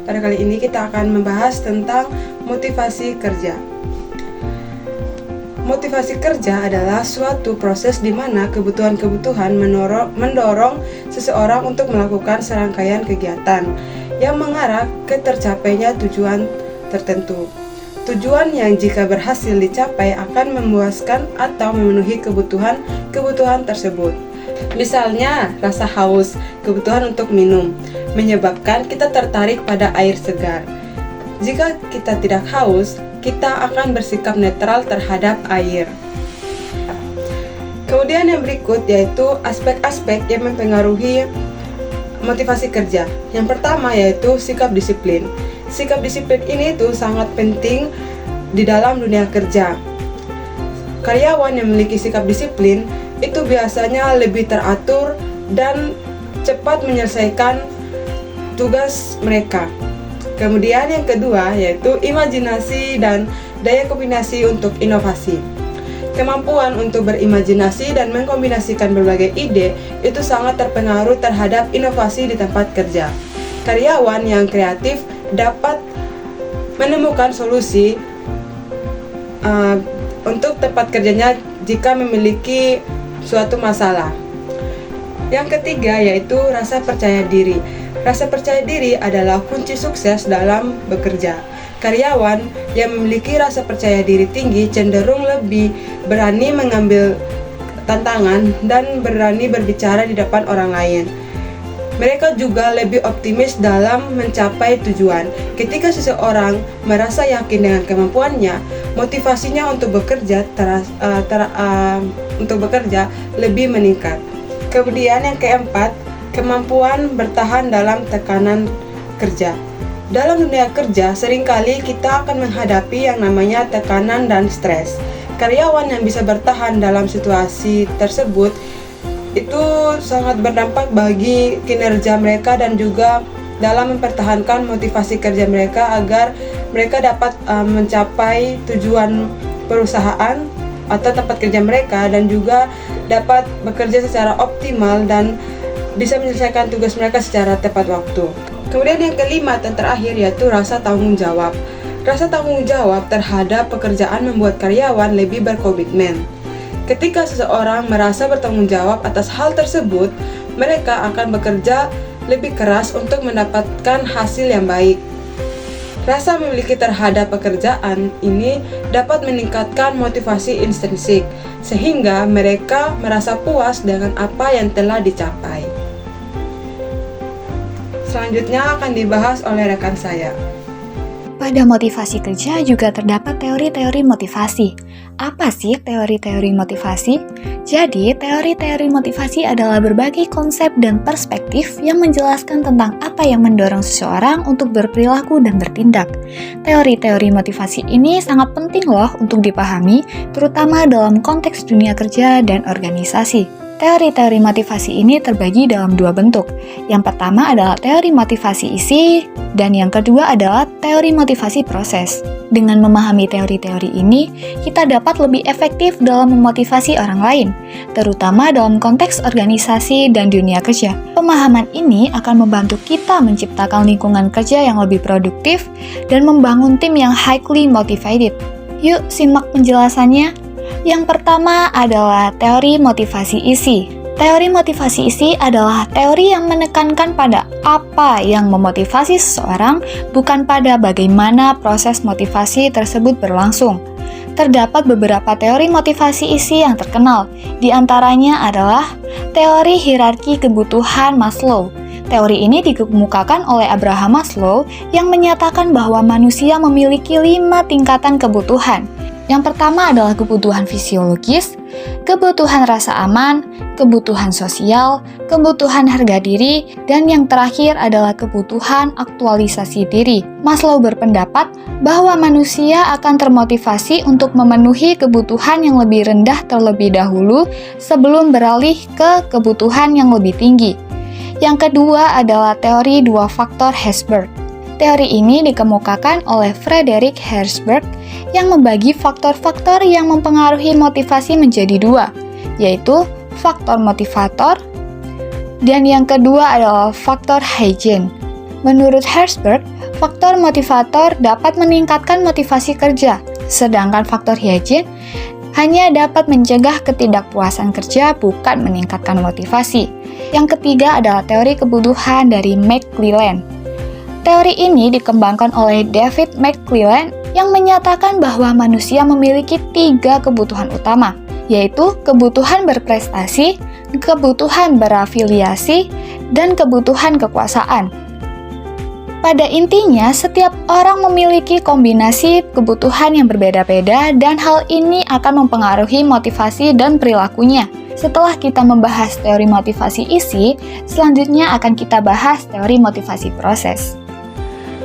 Pada kali ini kita akan membahas tentang motivasi kerja. Motivasi kerja adalah suatu proses di mana kebutuhan-kebutuhan mendorong seseorang untuk melakukan serangkaian kegiatan yang mengarah ke tercapainya tujuan tertentu. Tujuan yang jika berhasil dicapai akan memuaskan atau memenuhi kebutuhan tersebut. Misalnya, rasa haus, kebutuhan untuk minum, menyebabkan kita tertarik pada air segar. Jika kita tidak haus, kita akan bersikap netral terhadap air. Kemudian yang berikut yaitu aspek-aspek yang mempengaruhi motivasi kerja. Yang pertama yaitu sikap disiplin. Sikap disiplin ini tuh sangat penting di dalam dunia kerja. Karyawan yang memiliki sikap disiplin itu biasanya lebih teratur dan cepat menyelesaikan tugas mereka. Kemudian yang kedua yaitu imajinasi dan daya kombinasi untuk inovasi. Kemampuan untuk berimajinasi dan mengkombinasikan berbagai ide itu sangat terpengaruh terhadap inovasi di tempat kerja. Karyawan yang kreatif dapat menemukan solusi untuk tempat kerjanya jika memiliki suatu masalah. Yang ketiga yaitu rasa percaya diri. Rasa percaya diri adalah kunci sukses dalam bekerja. Karyawan yang memiliki rasa percaya diri tinggi cenderung lebih berani mengambil tantangan dan berani berbicara di depan orang lain. Mereka juga lebih optimis dalam mencapai tujuan. Ketika seseorang merasa yakin dengan kemampuannya, motivasinya untuk bekerja lebih meningkat. Kemudian yang keempat, kemampuan bertahan dalam tekanan kerja. Dalam dunia kerja, seringkali kita akan menghadapi yang namanya tekanan dan stres. Karyawan yang bisa bertahan dalam situasi tersebut itu sangat berdampak bagi kinerja mereka dan juga dalam mempertahankan motivasi kerja mereka agar mereka dapat mencapai tujuan perusahaan atau tempat kerja mereka dan juga dapat bekerja secara optimal dan bisa menyelesaikan tugas mereka secara tepat waktu. Kemudian yang kelima dan terakhir yaitu rasa tanggung jawab. Rasa tanggung jawab terhadap pekerjaan membuat karyawan lebih berkomitmen. Ketika seseorang merasa bertanggung jawab atas hal tersebut, mereka akan bekerja lebih keras untuk mendapatkan hasil yang baik. Rasa memiliki terhadap pekerjaan ini dapat meningkatkan motivasi intrinsik, sehingga mereka merasa puas dengan apa yang telah dicapai. Selanjutnya akan dibahas oleh rekan saya. Pada motivasi kerja juga terdapat teori-teori motivasi. Apa sih teori-teori motivasi? Jadi, teori-teori motivasi adalah berbagai konsep dan perspektif yang menjelaskan tentang apa yang mendorong seseorang untuk berperilaku dan bertindak. Teori-teori motivasi ini sangat penting loh untuk dipahami, terutama dalam konteks dunia kerja dan organisasi. Teori-teori motivasi ini terbagi dalam dua bentuk. Yang pertama adalah teori motivasi isi, dan yang kedua adalah teori motivasi proses. Dengan memahami teori-teori ini, kita dapat lebih efektif dalam memotivasi orang lain, terutama dalam konteks organisasi dan dunia kerja. Pemahaman ini akan membantu kita menciptakan lingkungan kerja yang lebih produktif dan membangun tim yang highly motivated. Yuk, simak penjelasannya. Yang pertama adalah teori motivasi isi. Teori motivasi isi adalah teori yang menekankan pada apa yang memotivasi seseorang, bukan pada bagaimana proses motivasi tersebut berlangsung. Terdapat beberapa teori motivasi isi yang terkenal, di antaranya adalah teori hierarki kebutuhan Maslow. Teori ini dikemukakan oleh Abraham Maslow yang menyatakan bahwa manusia memiliki 5 tingkatan kebutuhan. Yang pertama adalah kebutuhan fisiologis, kebutuhan rasa aman, kebutuhan sosial, kebutuhan harga diri, dan yang terakhir adalah kebutuhan aktualisasi diri. Maslow berpendapat bahwa manusia akan termotivasi untuk memenuhi kebutuhan yang lebih rendah terlebih dahulu sebelum beralih ke kebutuhan yang lebih tinggi. Yang kedua adalah teori 2 faktor Herzberg. Teori ini dikemukakan oleh Frederick Herzberg yang membagi faktor-faktor yang mempengaruhi motivasi menjadi 2, yaitu faktor motivator dan yang kedua adalah faktor hygiene. Menurut Herzberg, faktor motivator dapat meningkatkan motivasi kerja, sedangkan faktor hygiene hanya dapat mencegah ketidakpuasan kerja, bukan meningkatkan motivasi. Yang ketiga adalah teori kebutuhan dari McClelland. Teori ini dikembangkan oleh David McClelland yang menyatakan bahwa manusia memiliki 3 kebutuhan utama, yaitu kebutuhan berprestasi, kebutuhan berafiliasi, dan kebutuhan kekuasaan. Pada intinya, setiap orang memiliki kombinasi kebutuhan yang berbeda-beda dan hal ini akan mempengaruhi motivasi dan perilakunya. Setelah kita membahas teori motivasi isi, selanjutnya akan kita bahas teori motivasi proses.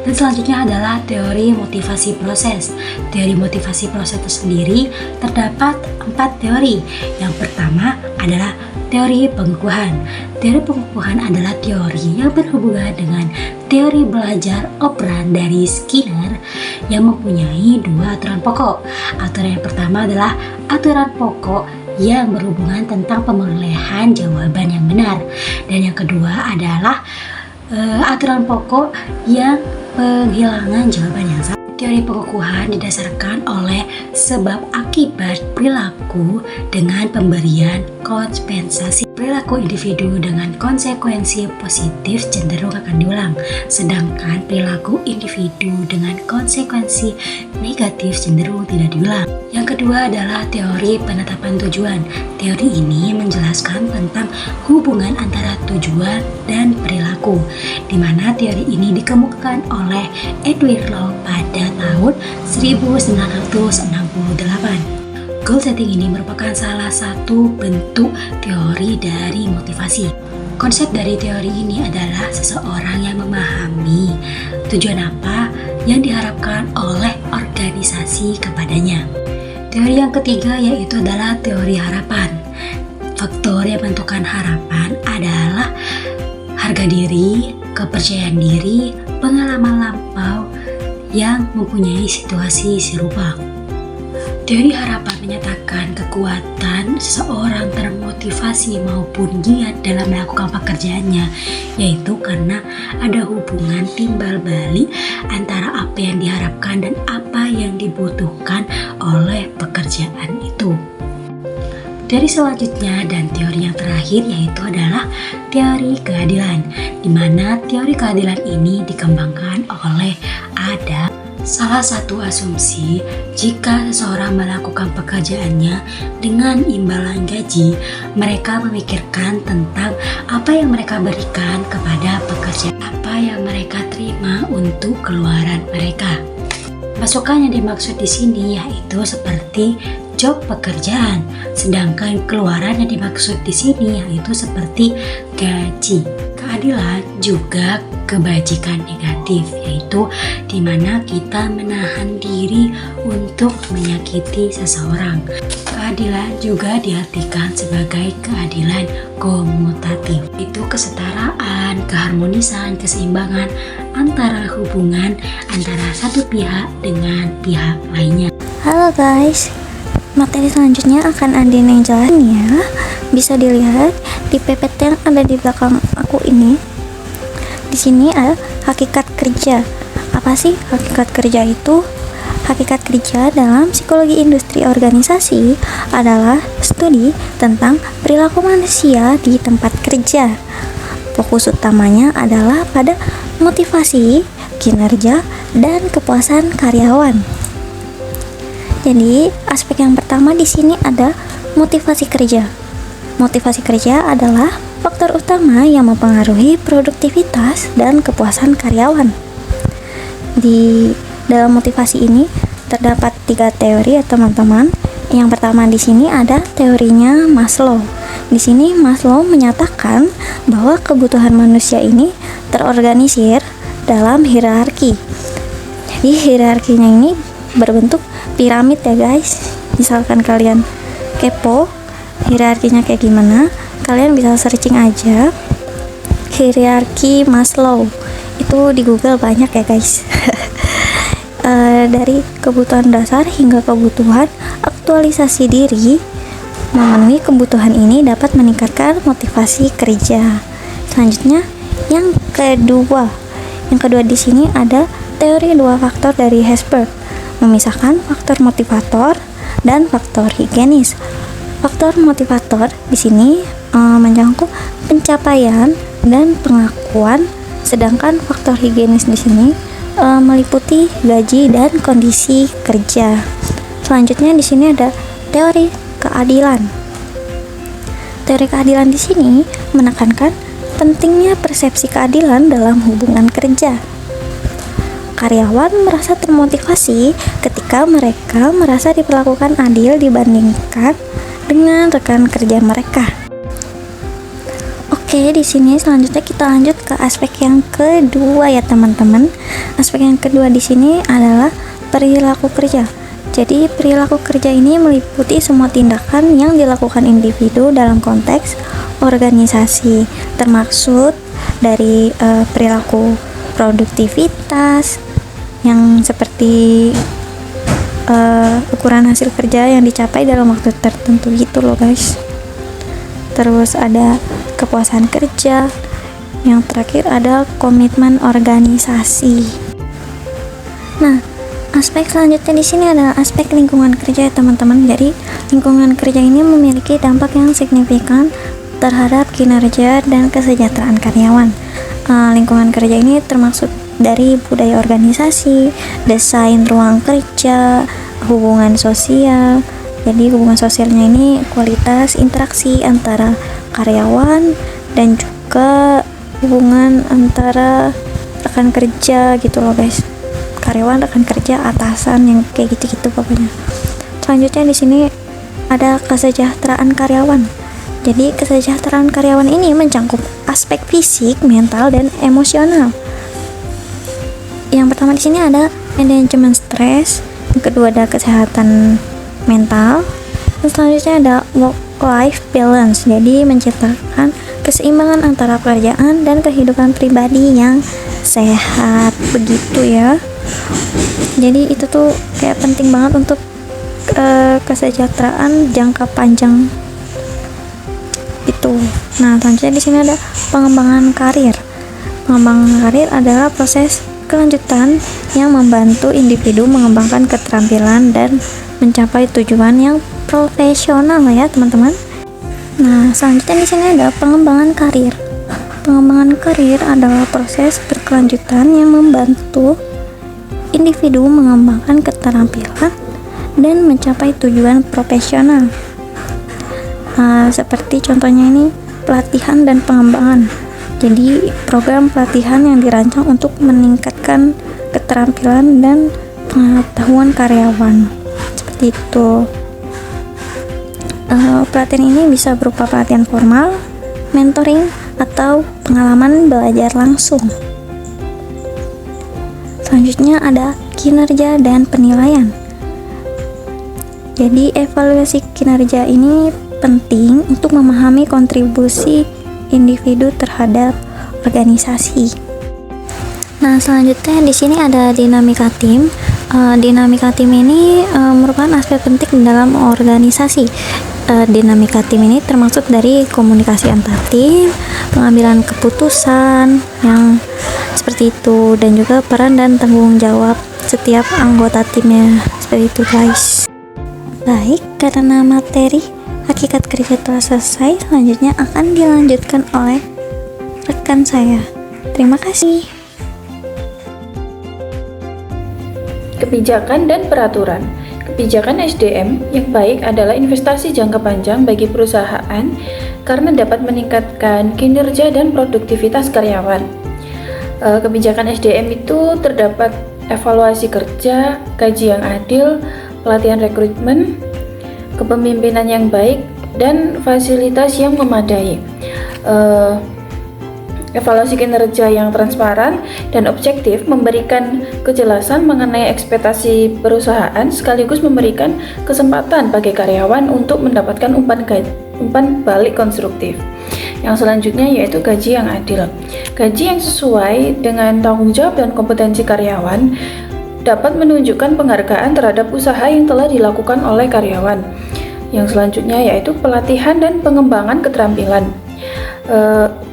Dan selanjutnya adalah teori motivasi proses. Teori motivasi proses itu sendiri terdapat 4 teori. Yang pertama adalah teori pengukuhan. Teori pengukuhan adalah teori yang berhubungan dengan teori belajar operan dari Skinner yang mempunyai 2 aturan pokok. Aturan yang pertama adalah aturan pokok yang berhubungan tentang perolehan jawaban yang benar. Dan yang kedua adalah aturan pokok yang penghilangan jawaban yang salah. Teori pengukuhan didasarkan oleh sebab akibat perilaku dengan pemberian kompensasi. Perilaku individu dengan konsekuensi positif cenderung akan diulang, sedangkan perilaku individu dengan konsekuensi negatif cenderung tidak diulang. Yang kedua adalah teori penetapan tujuan. Teori ini menjelaskan tentang hubungan antara tujuan dan perilaku, di mana teori ini dikemukakan oleh Edwin Long pada tahun 1968. Goal setting ini merupakan salah satu bentuk teori dari motivasi. Konsep dari teori ini adalah seseorang yang memahami tujuan apa yang diharapkan oleh organisasi kepadanya. Teori yang ketiga yaitu adalah teori harapan. Faktor yang menentukan harapan adalah harga diri, kepercayaan diri, pengalaman lampau yang mempunyai situasi serupa. Teori harapan menyatakan kekuatan seseorang termotivasi maupun giat dalam melakukan pekerjaannya, yaitu karena ada hubungan timbal balik antara apa yang diharapkan dan apa yang dibutuhkan oleh pekerjaan itu. Teori selanjutnya dan teori yang terakhir yaitu adalah teori keadilan, di mana teori keadilan ini dikembangkan oleh ada salah satu asumsi jika seseorang melakukan pekerjaannya dengan imbalan gaji, mereka memikirkan tentang apa yang mereka berikan kepada pekerja, apa yang mereka terima untuk keluaran mereka. Masukan yang dimaksud di sini yaitu seperti job pekerjaan, sedangkan keluaran yang dimaksud di sini yaitu seperti gaji. Keadilan juga kebajikan negatif, yaitu di mana kita menahan diri untuk menyakiti seseorang. Keadilan juga diartikan sebagai keadilan komutatif, itu kesetaraan, keharmonisan, keseimbangan antara hubungan antara satu pihak dengan pihak lainnya. Halo guys, materi selanjutnya akan Andin yang jelasin ya. Bisa dilihat di PPT yang ada di belakang aku ini. Di sini ada hakikat kerja. Apa sih hakikat kerja itu? Hakikat kerja dalam psikologi industri organisasi adalah studi tentang perilaku manusia di tempat kerja. Fokus utamanya adalah pada motivasi, kinerja, dan kepuasan karyawan. Jadi, aspek yang pertama di sini ada motivasi kerja. Motivasi kerja adalah faktor utama yang mempengaruhi produktivitas dan kepuasan karyawan. Di dalam motivasi ini terdapat 3 teori ya teman-teman. Yang pertama di sini ada teorinya Maslow. Di sini Maslow menyatakan bahwa kebutuhan manusia ini terorganisir dalam hierarki. Jadi hierarkinya ini berbentuk piramid ya guys. Misalkan kalian kepo hierarkinya kayak gimana, kalian bisa searching aja hierarki Maslow, itu di Google banyak ya guys. Dari kebutuhan dasar hingga kebutuhan aktualisasi diri, memenuhi kebutuhan ini dapat meningkatkan motivasi kerja. Selanjutnya yang kedua Yang kedua di sini ada teori dua faktor dari Herzberg, memisahkan faktor motivator dan faktor higienis. Faktor motivator di sini mencakup pencapaian dan pengakuan, sedangkan faktor higienis di sini meliputi gaji dan kondisi kerja. Selanjutnya di sini ada teori keadilan. Teori keadilan di sini menekankan pentingnya persepsi keadilan dalam hubungan kerja. Karyawan merasa termotivasi ketika mereka merasa diperlakukan adil dibandingkan dengan rekan kerja mereka. Oke, di sini selanjutnya kita lanjut ke aspek yang kedua ya teman-teman. Aspek yang kedua di sini adalah perilaku kerja. Jadi perilaku kerja ini meliputi semua tindakan yang dilakukan individu dalam konteks organisasi, termaksud dari perilaku produktivitas yang seperti ukuran hasil kerja yang dicapai dalam waktu tertentu gitu loh guys. Terus ada kepuasan kerja, yang terakhir ada komitmen organisasi. Nah, aspek selanjutnya di sini adalah aspek lingkungan kerja ya teman-teman. Jadi lingkungan kerja ini memiliki dampak yang signifikan terhadap kinerja dan kesejahteraan karyawan. Lingkungan kerja ini termaksud dari budaya organisasi, desain ruang kerja, hubungan sosial. Jadi hubungan sosialnya ini kualitas interaksi antara karyawan dan juga hubungan antara rekan kerja gitu loh guys. Karyawan, rekan kerja, atasan, yang kayak gitu-gitu pokoknya. Selanjutnya di sini ada kesejahteraan karyawan. Jadi kesejahteraan karyawan ini mencakup aspek fisik, mental, dan emosional. Yang pertama di sini ada manajemen stres, yang kedua ada kesehatan mental, dan selanjutnya ada work-life balance. Jadi menciptakan keseimbangan antara pekerjaan dan kehidupan pribadi yang sehat, begitu ya. Jadi itu tuh kayak penting banget untuk kesejahteraan jangka panjang itu. Nah, selanjutnya di sini ada pengembangan karir. Pengembangan karir adalah proses kelanjutan yang membantu individu mengembangkan keterampilan dan mencapai tujuan yang profesional ya teman-teman. Nah, selanjutnya di sini ada pengembangan karir. Pengembangan karir adalah proses berkelanjutan yang membantu individu mengembangkan keterampilan dan mencapai tujuan profesional. Seperti contohnya ini pelatihan dan pengembangan. Jadi program pelatihan yang dirancang untuk meningkatkan keterampilan dan pengetahuan karyawan. Seperti itu. Pelatihan ini bisa berupa pelatihan formal, mentoring, atau pengalaman belajar langsung. Selanjutnya ada kinerja dan penilaian. Jadi evaluasi kinerja ini penting untuk memahami kontribusi individu terhadap organisasi. Nah, selanjutnya di sini ada dinamika tim. Dinamika tim ini merupakan aspek penting dalam organisasi. Dinamika tim ini termasuk dari komunikasi antar tim, pengambilan keputusan yang seperti itu, dan juga peran dan tanggung jawab setiap anggota timnya. Seperti itu guys. Baik, karena materi hakikat kerja telah selesai, selanjutnya akan dilanjutkan oleh rekan saya. Terima kasih. Kebijakan dan peraturan. Kebijakan SDM yang baik adalah investasi jangka panjang bagi perusahaan karena dapat meningkatkan kinerja dan produktivitas karyawan. Kebijakan SDM itu terdapat evaluasi kerja, gaji yang adil, pelatihan rekrutmen, kepemimpinan yang baik, dan fasilitas yang memadai. Evaluasi kinerja yang transparan dan objektif memberikan kejelasan mengenai ekspektasi perusahaan sekaligus memberikan kesempatan bagi karyawan untuk mendapatkan umpan balik konstruktif. Yang selanjutnya yaitu gaji yang adil. Gaji yang sesuai dengan tanggung jawab dan kompetensi karyawan dapat menunjukkan penghargaan terhadap usaha yang telah dilakukan oleh karyawan. Yang selanjutnya yaitu pelatihan dan pengembangan keterampilan.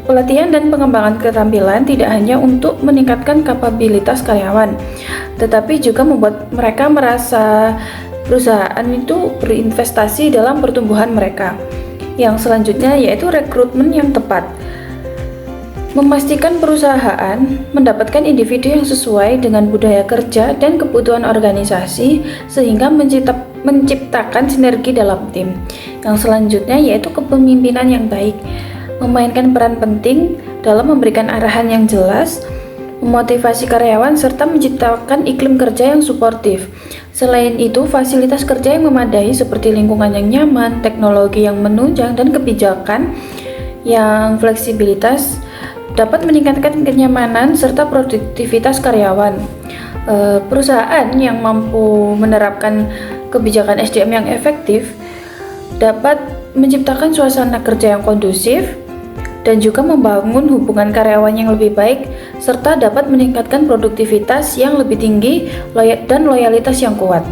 Pelatihan dan pengembangan keterampilan tidak hanya untuk meningkatkan kapabilitas karyawan, tetapi juga membuat mereka merasa perusahaan itu berinvestasi dalam pertumbuhan mereka. Yang selanjutnya yaitu rekrutmen yang tepat. Memastikan perusahaan mendapatkan individu yang sesuai dengan budaya kerja dan kebutuhan organisasi sehingga menciptakan sinergi dalam tim. Yang selanjutnya yaitu kepemimpinan yang baik. Memainkan peran penting dalam memberikan arahan yang jelas, memotivasi karyawan, serta menciptakan iklim kerja yang suportif. Selain itu, fasilitas kerja yang memadai seperti lingkungan yang nyaman, teknologi yang menunjang, dan kebijakan yang fleksibilitas dapat meningkatkan kenyamanan serta produktivitas karyawan. Perusahaan yang mampu menerapkan kebijakan SDM yang efektif dapat menciptakan suasana kerja yang kondusif dan juga membangun hubungan karyawan yang lebih baik serta dapat meningkatkan produktivitas yang lebih tinggi dan loyalitas yang kuat.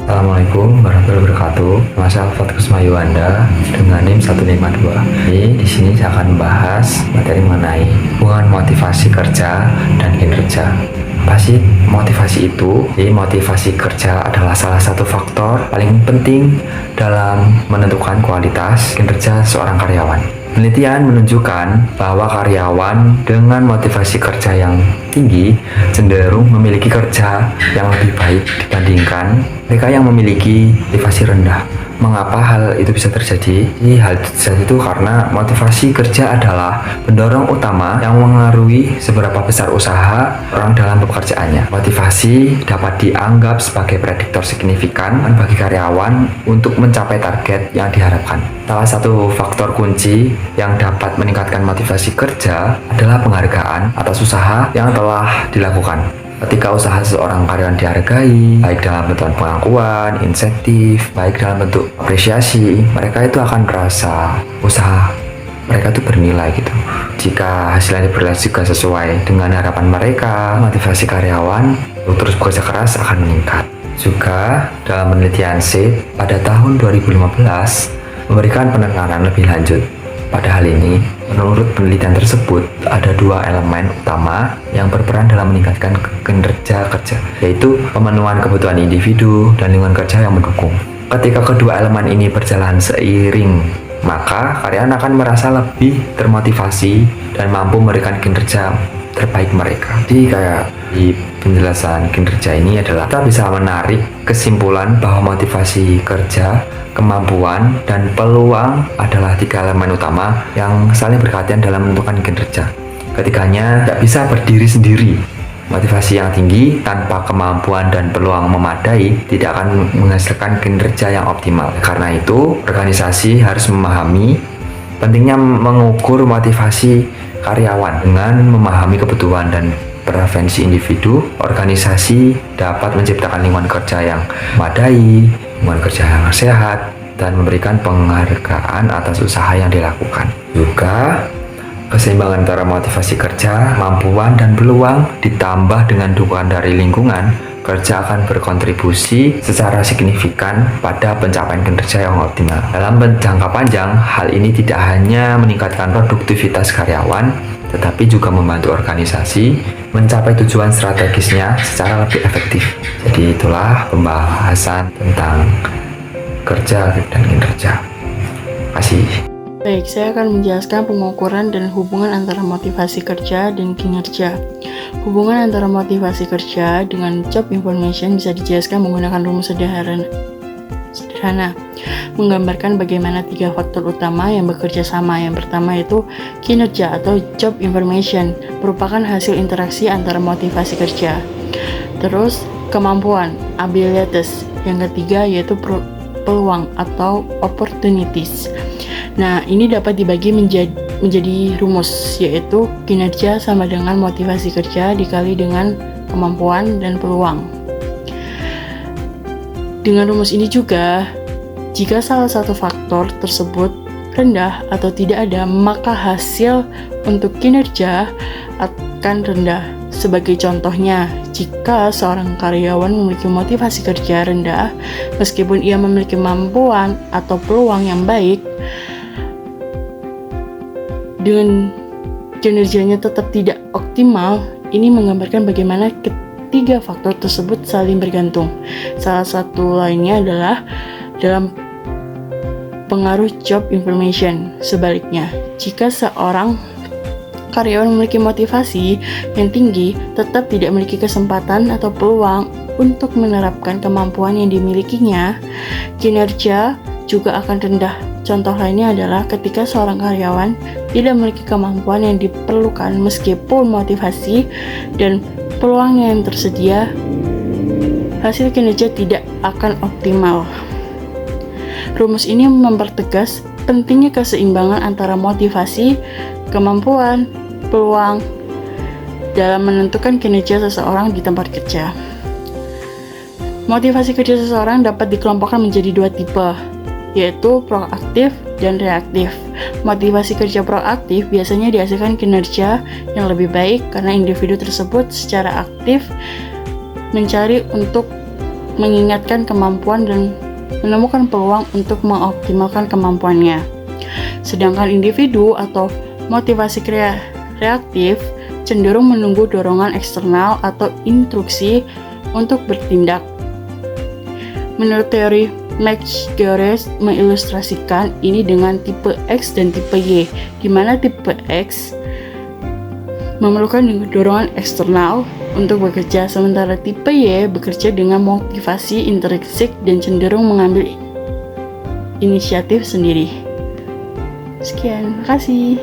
Assalamualaikum warahmatullahi wabarakatuh. Nama saya Alfat Kusmayuanda dengan NIM 152. Di sini saya akan membahas materi mengenai hubungan motivasi kerja dan kinerja. Apa sih motivasi itu? Jadi motivasi kerja adalah salah satu faktor paling penting dalam menentukan kualitas kinerja seorang karyawan. Penelitian menunjukkan bahwa karyawan dengan motivasi kerja yang tinggi cenderung memiliki kerja yang lebih baik dibandingkan mereka yang memiliki motivasi rendah. Mengapa hal itu bisa terjadi? Hal itu terjadi itu karena motivasi kerja adalah pendorong utama yang mengaruhi seberapa besar usaha orang dalam pekerjaannya. Motivasi dapat dianggap sebagai prediktor signifikan bagi karyawan untuk mencapai target yang diharapkan. Salah satu faktor kunci yang dapat meningkatkan motivasi kerja adalah penghargaan atas usaha yang telah dilakukan. Ketika usaha seorang karyawan dihargai, baik dalam bentuk pengakuan, insentif, baik dalam bentuk apresiasi, mereka itu akan merasa usaha mereka itu bernilai gitu. Jika hasilnya juga sesuai dengan harapan mereka, motivasi karyawan untuk terus bekerja keras akan meningkat. Juga dalam penelitian SEED pada tahun 2015 memberikan penekanan lebih lanjut. Pada hal ini, menurut penelitian tersebut, ada dua elemen utama yang berperan dalam meningkatkan kinerja kerja, yaitu pemenuhan kebutuhan individu dan lingkungan kerja yang mendukung. Ketika kedua elemen ini berjalan seiring, maka karyawan akan merasa lebih termotivasi dan mampu memberikan kinerja terbaik mereka. Jadi kayak di penjelasan kinerja ini adalah kita bisa menarik kesimpulan bahwa motivasi kerja, kemampuan, dan peluang adalah tiga elemen utama yang saling berkaitan dalam menentukan kinerja. Ketiganya tidak bisa berdiri sendiri. Motivasi yang tinggi tanpa kemampuan dan peluang memadai tidak akan menghasilkan kinerja yang optimal. Karena itu, organisasi harus memahami pentingnya mengukur motivasi karyawan. Dengan memahami kebutuhan dan preferensi individu, organisasi dapat menciptakan lingkungan kerja yang memadai, lingkungan kerja yang sehat, dan memberikan penghargaan atas usaha yang dilakukan. Juga, keseimbangan antara motivasi kerja, kemampuan, dan peluang ditambah dengan dukungan dari lingkungan kerja akan berkontribusi secara signifikan pada pencapaian kinerja yang optimal. Dalam jangka panjang, hal ini tidak hanya meningkatkan produktivitas karyawan, tetapi juga membantu organisasi mencapai tujuan strategisnya secara lebih efektif. Jadi itulah pembahasan tentang kerja dan kinerja. Terima kasih. Baik, saya akan menjelaskan pengukuran dan hubungan antara motivasi kerja dan kinerja. Hubungan antara motivasi kerja dengan job information bisa dijelaskan menggunakan rumus sederhana, menggambarkan bagaimana tiga faktor utama yang bekerja sama. Yang pertama yaitu kinerja atau job information, merupakan hasil interaksi antara motivasi kerja. Terus kemampuan, abilities. Yang ketiga yaitu peluang atau opportunities. Nah, ini dapat dibagi menjadi rumus, yaitu kinerja sama dengan motivasi kerja dikali dengan kemampuan dan peluang. Dengan rumus ini juga, jika salah satu faktor tersebut rendah atau tidak ada, maka hasil untuk kinerja akan rendah. Sebagai contohnya, jika seorang karyawan memiliki motivasi kerja rendah, meskipun ia memiliki kemampuan atau peluang yang baik, dengan kinerjanya tetap tidak optimal, ini menggambarkan bagaimana ketiga faktor tersebut saling bergantung. Salah satu lainnya adalah dalam pengaruh job information. Sebaliknya, jika seorang karyawan memiliki motivasi yang tinggi, tetap tidak memiliki kesempatan atau peluang untuk menerapkan kemampuan yang dimilikinya, kinerja juga akan rendah. Contoh lainnya adalah ketika seorang karyawan tidak memiliki kemampuan yang diperlukan meskipun motivasi dan peluang yang tersedia, hasil kinerja tidak akan optimal. Rumus ini mempertegas pentingnya keseimbangan antara motivasi, kemampuan, peluang dalam menentukan kinerja seseorang di tempat kerja. Motivasi kerja seseorang dapat dikelompokkan menjadi dua tipe, yaitu proaktif dan reaktif. Motivasi kerja proaktif biasanya dihasilkan kinerja yang lebih baik karena individu tersebut secara aktif mencari untuk mengingatkan kemampuan dan menemukan peluang untuk mengoptimalkan kemampuannya. Sedangkan individu atau motivasi reaktif cenderung menunggu dorongan eksternal atau instruksi untuk bertindak. Menurut teori McGeorge mengilustrasikan ini dengan tipe X dan tipe Y, di mana tipe X memerlukan dorongan eksternal untuk bekerja, sementara tipe Y bekerja dengan motivasi intrinsik dan cenderung mengambil inisiatif sendiri. Sekian, terima kasih.